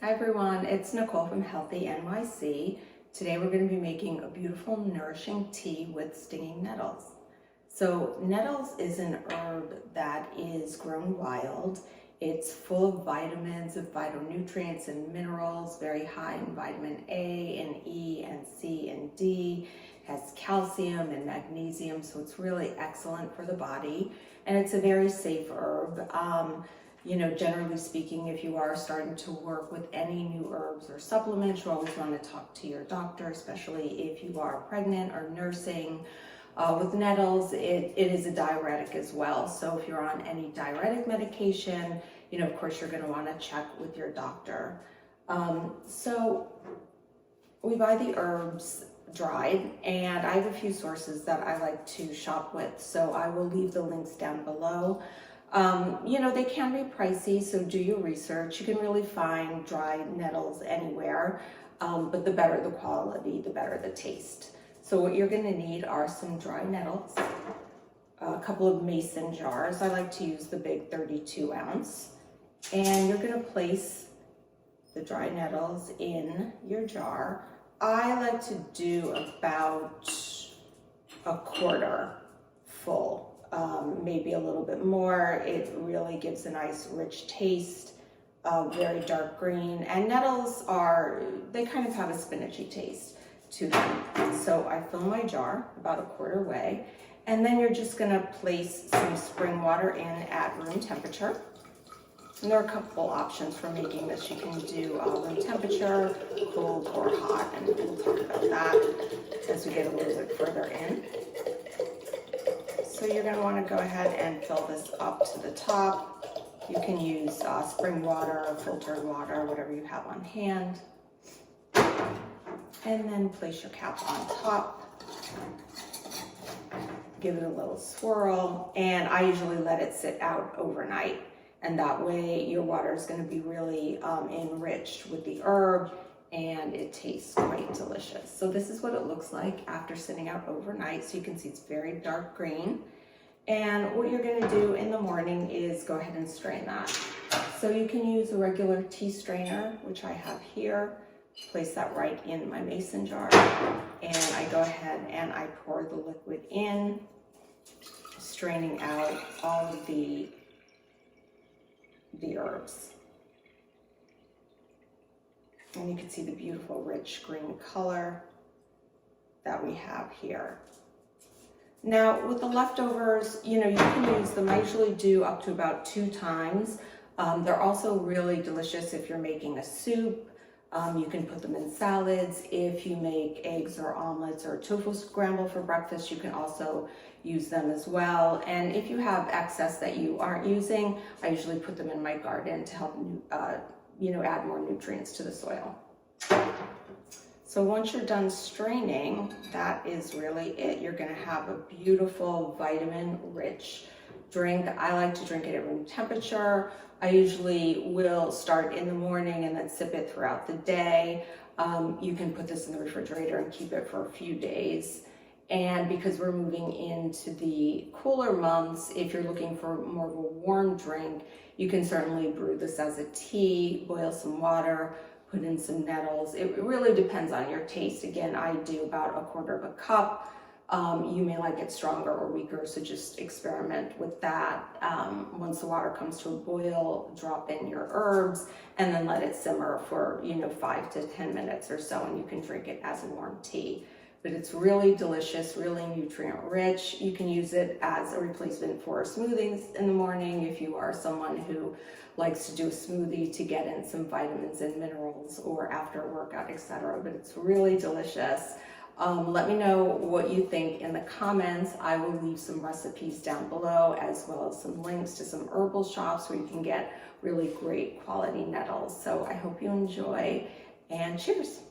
Hi everyone, it's Nicole from Healthy NYC. Today we're going to be making a beautiful nourishing tea with stinging nettles. So nettles is an herb that is grown wild. It's full of vitamins, of phytonutrients and minerals, very high in vitamin A and E and C and D, has calcium and magnesium, so it's really excellent for the body. And it's a very safe herb. Generally speaking, if you are starting to work with any new herbs or supplements, you always want to talk to your doctor, especially if you are pregnant or nursing. With nettles, it is a diuretic as well. So if you're on any diuretic medication, of course, you're going to want to check with your doctor. So we buy the herbs dried, and I have a few sources that I like to shop with. So I will leave the links down below. They can be pricey, so do your research. You can really find dried nettles anywhere, but the better the quality, the better the taste. So what you're going to need are some dry nettles, a couple of mason jars. I like to use the big 32 ounce. And you're going to place the dry nettles in your jar. I like to do about a quarter full. Maybe a little bit more. It really gives a nice rich taste, very dark green, and nettles they kind of have a spinachy taste to them. So I fill my jar about a quarter way, and then you're just going to place some spring water in at room temperature. And there are a couple options for making this. You can do room temperature, cold, or hot, and we'll talk about that as we get a little bit further in. So you're going to want to go ahead and fill this up to the top. You can use spring water, filtered water, whatever you have on hand. And then place your cap on top. Give it a little swirl. And I usually let it sit out overnight. And that way your water is going to be really enriched with the herb, and it tastes quite delicious. So this is what it looks like after sitting out overnight. So you can see it's very dark green. And what you're going to do in the morning is go ahead and strain that. So you can use a regular tea strainer, which I have here. Place that right in my mason jar. And I go ahead and I pour the liquid in, straining out all of the herbs. And you can see the beautiful rich green color that we have here. Now with the leftovers, you can use them. I usually do up to about 2 times. They're also really delicious if you're making a soup. You can put them in salads. If you make eggs or omelets or tofu scramble for breakfast, you can also use them as well. And if you have excess that you aren't using, I usually put them in my garden to help add more nutrients to the soil. So once you're done straining, that is really it. You're going to have a beautiful vitamin-rich drink. I like to drink it at room temperature. I usually will start in the morning and then sip it throughout the day. You can put this in the refrigerator and keep it for a few days. And because we're moving into the cooler months, if you're looking for more of a warm drink, you can certainly brew this as a tea, boil some water, put in some nettles. It really depends on your taste. Again, I do about a quarter of a cup. You may like it stronger or weaker, so just experiment with that. Once the water comes to a boil, drop in your herbs and then let it simmer for 5 to 10 minutes or so, and you can drink it as a warm tea. But it's really delicious, really nutrient rich. You can use it as a replacement for smoothies in the morning if you are someone who likes to do a smoothie to get in some vitamins and minerals, or after a workout, etc. But it's really delicious. Let me know what you think in the comments. I will leave some recipes down below, as well as some links to some herbal shops where you can get really great quality nettles. So I hope you enjoy, and cheers.